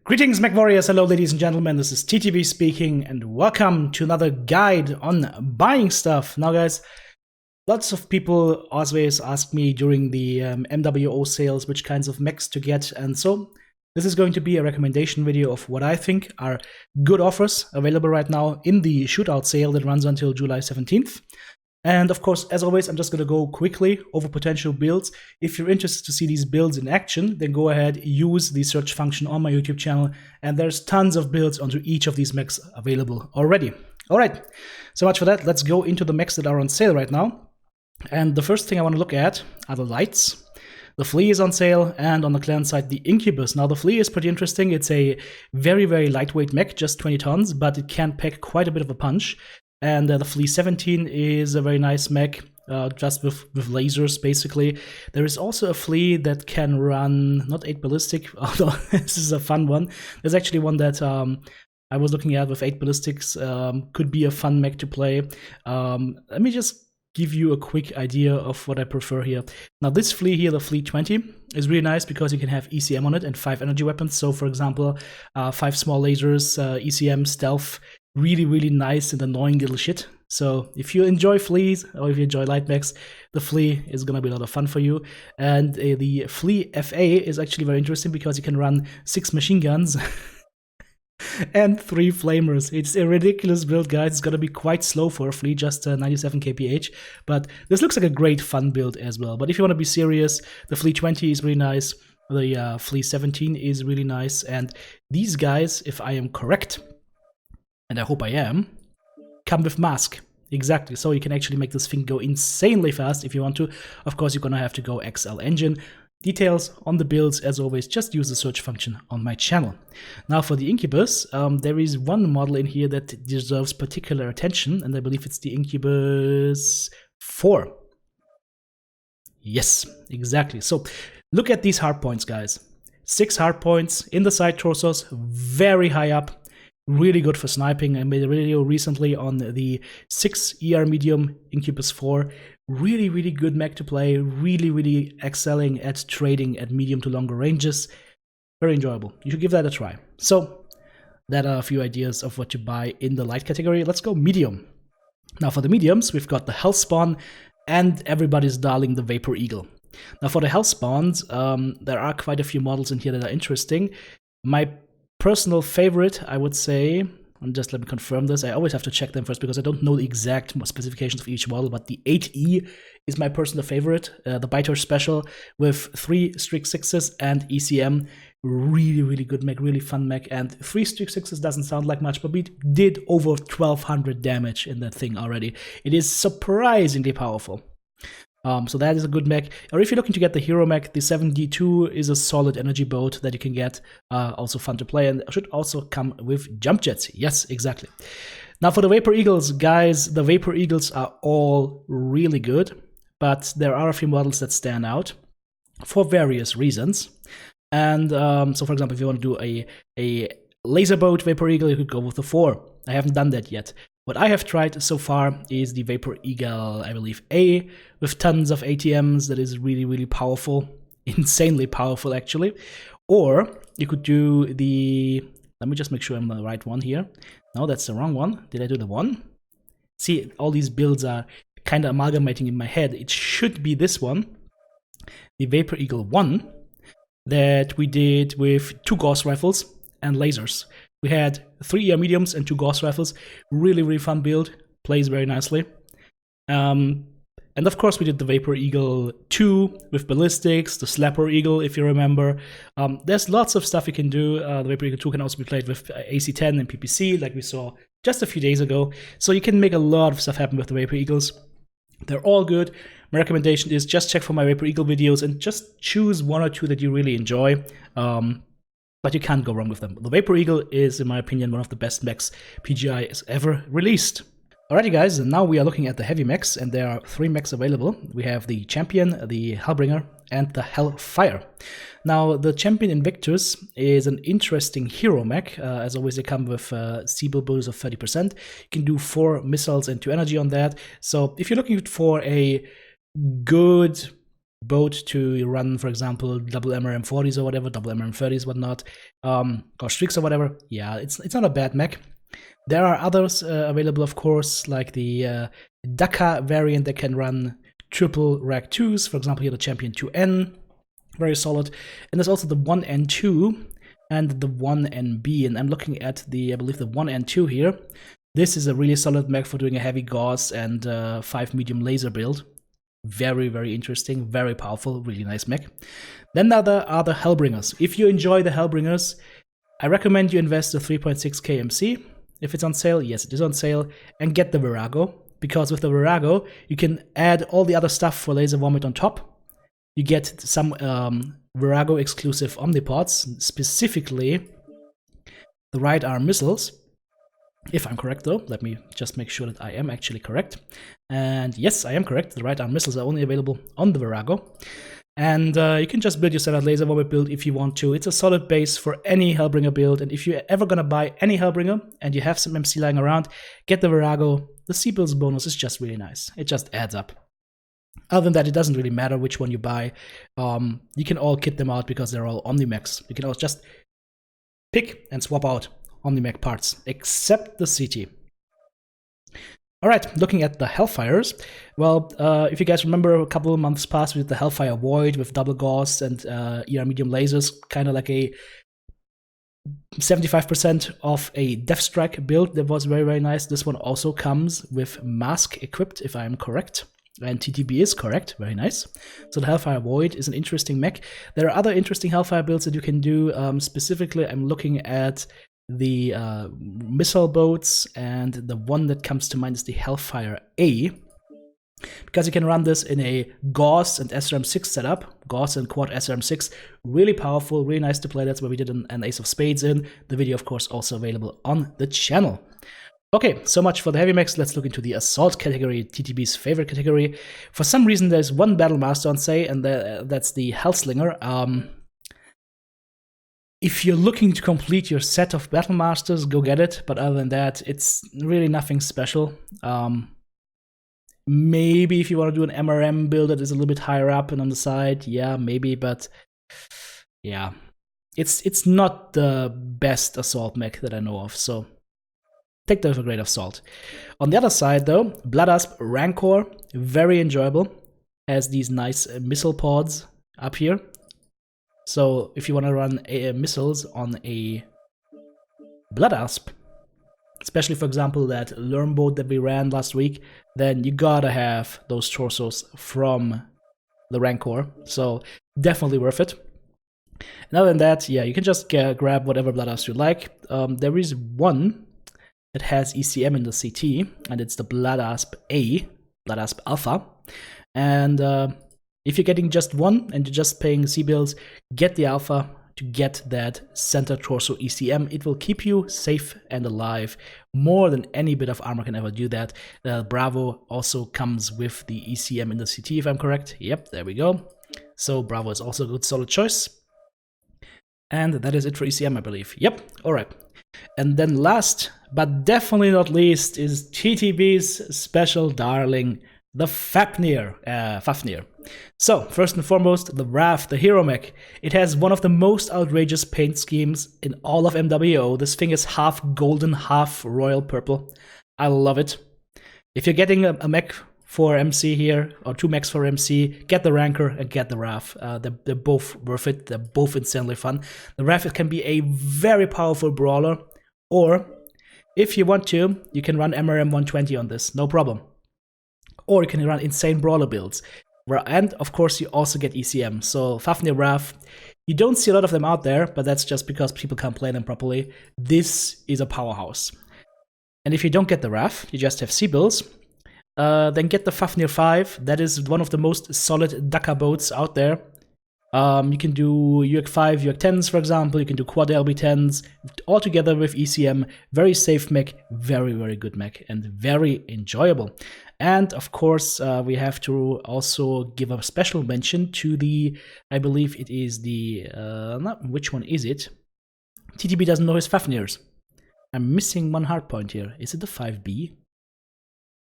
Greetings, Mechwarriors. Hello, ladies and gentlemen. This is TTV speaking, and welcome to another guide on buying stuff. Now, guys, lots of people always ask me during the MWO sales which kinds of mechs to get, and so this is going to be a recommendation video of what I think are good offers available right now in the shootout sale that runs until July 17th. And of course, as always, I'm just going to go quickly over potential builds. If you're interested to see these builds in action, then go ahead, use the search function on my YouTube channel, and there's tons of builds onto each of these mechs available already. All right, so much for that. Let's go into the mechs that are on sale right now. And the first thing I want to look at are the lights. The Flea is on sale, and on the clan side, the Incubus. Now, the Flea is pretty interesting. It's a very, very lightweight mech, just 20 tons, but it can pack quite a bit of a punch. And the Flea 17 is a very nice mech, just with lasers, basically. There is also a Flea that can run, not 8 ballistic, although this is a fun one. There's actually one that I was looking at with 8 ballistics, could be a fun mech to play. Let me just give you a quick idea of what I prefer here. Now, this Flea here, the Flea 20, is really nice because you can have ECM on it and 5 energy weapons. So, for example, 5 small lasers, ECM, stealth, really, really nice and annoying little shit. So if you enjoy Fleas or if you enjoy light mechs, the Flea is going to be a lot of fun for you. And the Flea FA is actually very interesting because you can run 6 machine guns and 3 flamers. It's a ridiculous build, guys. It's going to be quite slow for a Flea, just 97 kph. But this looks like a great fun build as well. But if you want to be serious, the Flea 20 is really nice. The Flea 17 is really nice. And these guys, if I am correct, and I hope I am, come with mask. Exactly, so you can actually make this thing go insanely fast if you want to. Of course, you're gonna have to go XL engine. Details on the builds, as always, just use the search function on my channel. Now for the Incubus, there is one model in here that deserves particular attention, and I believe it's the Incubus 4. Yes, exactly. So look at these hardpoints, guys. 6 hardpoints in the side torsos, very high up. Really good for sniping. I made a video recently on the 6 ER medium Incubus 4. Really, really good mech to play. Really, really excelling at trading at medium to longer ranges. Very enjoyable. You should give that a try. So, that are a few ideas of what to buy in the light category. Let's go medium. Now for the mediums, we've got the Hell Spawn and everybody's darling, the Vapor Eagle. Now for the Hell Spawns, there are quite a few models in here that are interesting. My personal favorite, I would say, and just let me confirm this, I always have to check them first because I don't know the exact specifications of each model, but the 8E is my personal favorite, the Biter Special with 3 Strict 6s and ECM. Really, really good mech, really fun mech, and 3 Strict 6s doesn't sound like much, but we did over 1200 damage in that thing already. It is surprisingly powerful. So that is a good mech. Or if you're looking to get the hero mech, the 7D2 is a solid energy boat that you can get. Also fun to play, and should also come with jump jets. Yes, exactly. Now for the Vapor Eagles, guys, the Vapor Eagles are all really good, but there are a few models that stand out for various reasons. And so for example, if you want to do a laser boat Vapor Eagle, you could go with the 4. I haven't done that yet. What I have tried so far is the Vapor Eagle, I believe, A, with tons of ATMs that is really, really powerful. Insanely powerful, actually. Or you could do the... Let me just make sure I'm the right one here. No, that's the wrong one. Did I do the 1? See, all these builds are kind of amalgamating in my head. It should be this one, the Vapor Eagle 1, that we did with 2 Gauss rifles and lasers. We had 3 ER mediums and 2 Gauss rifles. Really, really fun build. Plays very nicely. And of course, we did the Vapor Eagle 2 with ballistics, the Slapper Eagle, if you remember. There's lots of stuff you can do. The Vapor Eagle 2 can also be played with AC-10 and PPC, like we saw just a few days ago. So you can make a lot of stuff happen with the Vapor Eagles. They're all good. My recommendation is just check for my Vapor Eagle videos and just choose 1 or 2 that you really enjoy. But you can't go wrong with them. The Vapor Eagle is, in my opinion, one of the best mechs PGI has ever released. Alrighty guys, and now we are looking at the heavy mechs, and there are 3 mechs available. We have the Champion, the Hellbringer, and the Hellfire. Now, the Champion Invictus is an interesting hero mech. As always, they come with Siebel bonus of 30%. You can do 4 missiles and 2 energy on that. So if you're looking for a good boat to run, for example, double MRM40s or whatever, double MRM30s, whatnot, or streaks or whatever, yeah, it's not a bad mech. There are others available, of course, like the Dakar variant that can run triple Rag 2s, for example, here the Champion 2N, very solid. And there's also the 1N2 and the 1NB, and I'm looking at the, I believe, the 1N2 here. This is a really solid mech for doing a heavy Gauss and 5 medium laser build. Very, very interesting, very powerful, really nice mech. Then there are the Hellbringers. If you enjoy the Hellbringers, I recommend you invest the 3.6k MC. If it's on sale, yes, it is on sale, and get the Virago, because with the Virago, you can add all the other stuff for Laser Vomit on top. You get some Virago exclusive Omnipods, specifically the right arm missiles. If I'm correct, though, let me just make sure that I am actually correct. And yes, I am correct. The right arm missiles are only available on the Virago. And you can just build your standard Laser Vomit build if you want to. It's a solid base for any Hellbringer build. And if you're ever gonna buy any Hellbringer and you have some MC lying around, get the Virago. The C-Builds bonus is just really nice. It just adds up. Other than that, it doesn't really matter which one you buy. You can all kit them out because they're all OmniMechs. You can all just pick and swap out OmniMech parts, except the CT. Alright, looking at the Hellfires. Well, if you guys remember, a couple of months past, we did the Hellfire Void with double Gauss and ER medium lasers, kind of like a 75% of a Deathstrike build that was very, very nice. This one also comes with Mask equipped, if I am correct. And TTB is correct, very nice. So the Hellfire Void is an interesting mech. There are other interesting Hellfire builds that you can do. Specifically, I'm looking at the missile boats, and the one that comes to mind is the Hellfire A, because you can run this in a Gauss and SRM6 setup, Gauss and quad SRM6, really powerful, really nice to play. That's where we did an Ace of Spades in. The video, of course, also available on the channel. Okay, so much for the heavy mechs. Let's look into the assault category, TTB's favorite category. For some reason, there's one Battle Master on say, and that's the Hellslinger. If you're looking to complete your set of Battle Masters, go get it. But other than that, it's really nothing special. Maybe if you want to do an MRM build that is a little bit higher up and on the side, yeah, maybe. But yeah, it's not the best assault mech that I know of. So take that with a grain of salt. On the other side, though, Bloodasp Rancor, very enjoyable. Has these nice missile pods up here. So if you want to run missiles on a Bloodasp, especially for example that Lurm boat that we ran last week, then you gotta have those torsos from the Rancor. So definitely worth it. And other than that, yeah, you can just grab whatever Bloodasp you like. There is one that has ECM in the CT, and it's the Bloodasp A, Bloodasp Alpha. And if you're getting just one and you're just paying C-Builds, get the Alpha to get that center torso ECM. It will keep you safe and alive more than any bit of armor can ever do that. The Bravo also comes with the ECM in the CT, if I'm correct. Yep, there we go. So Bravo is also a good solid choice. And that is it for ECM, I believe. Yep, alright. And then last, but definitely not least, is TTB's special darling, the Fafnir. So, first and foremost, the Wrath, the hero mech. It has one of the most outrageous paint schemes in all of MWO. This thing is half golden, half royal purple. I love it. If you're getting a mech for MC here, or two mechs for MC, get the Rancor and get the Wrath. They're both worth it. They're both insanely fun. The Wrath can be a very powerful brawler, or if you want to, you can run MRM 120 on this, no problem. Or you can run insane brawler builds. And of course, you also get ECM. So Fafnir Wrath, you don't see a lot of them out there, but that's just because people can't play them properly. This is a powerhouse. And if you don't get the Wrath, you just have C-Builds, then get the Fafnir 5. That is one of the most solid Dakar boats out there. You can do UAC 5, UAC 10s, for example. You can do quad LB 10s, all together with ECM. Very safe mech, very, very good mech, and very enjoyable. And of course, we have to also give a special mention to the, I believe it is the, which one is it? TTB doesn't know his Fafnirs. I'm missing one hard point here. Is it the 5B?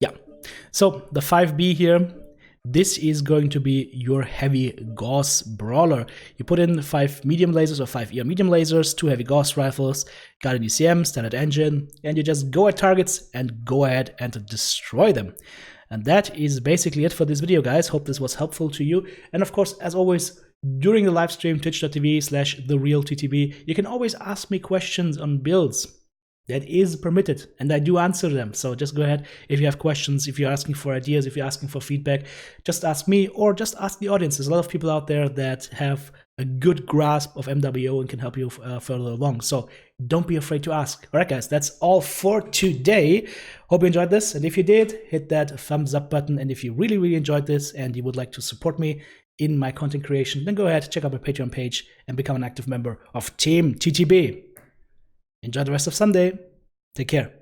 Yeah. So the 5B here, this is going to be your heavy Gauss brawler. You put in 5 medium lasers or 5 ER medium lasers, 2 heavy Gauss rifles, got an ECM, standard engine, and you just go at targets and go ahead and destroy them. And that is basically it for this video, guys. Hope this was helpful to you. And of course, as always, during the live stream, twitch.tv/TheRealTTB, you can always ask me questions on builds. That is permitted, and I do answer them. So just go ahead. If you have questions, if you're asking for ideas, if you're asking for feedback, just ask me or just ask the audience. There's a lot of people out there that have a good grasp of MWO and can help you further along. So don't be afraid to ask. All right, guys, that's all for today. Hope you enjoyed this. And if you did, hit that thumbs up button. And if you really, really enjoyed this and you would like to support me in my content creation, then go ahead, check out my Patreon page and become an active member of Team TTB. Enjoy the rest of Sunday. Take care.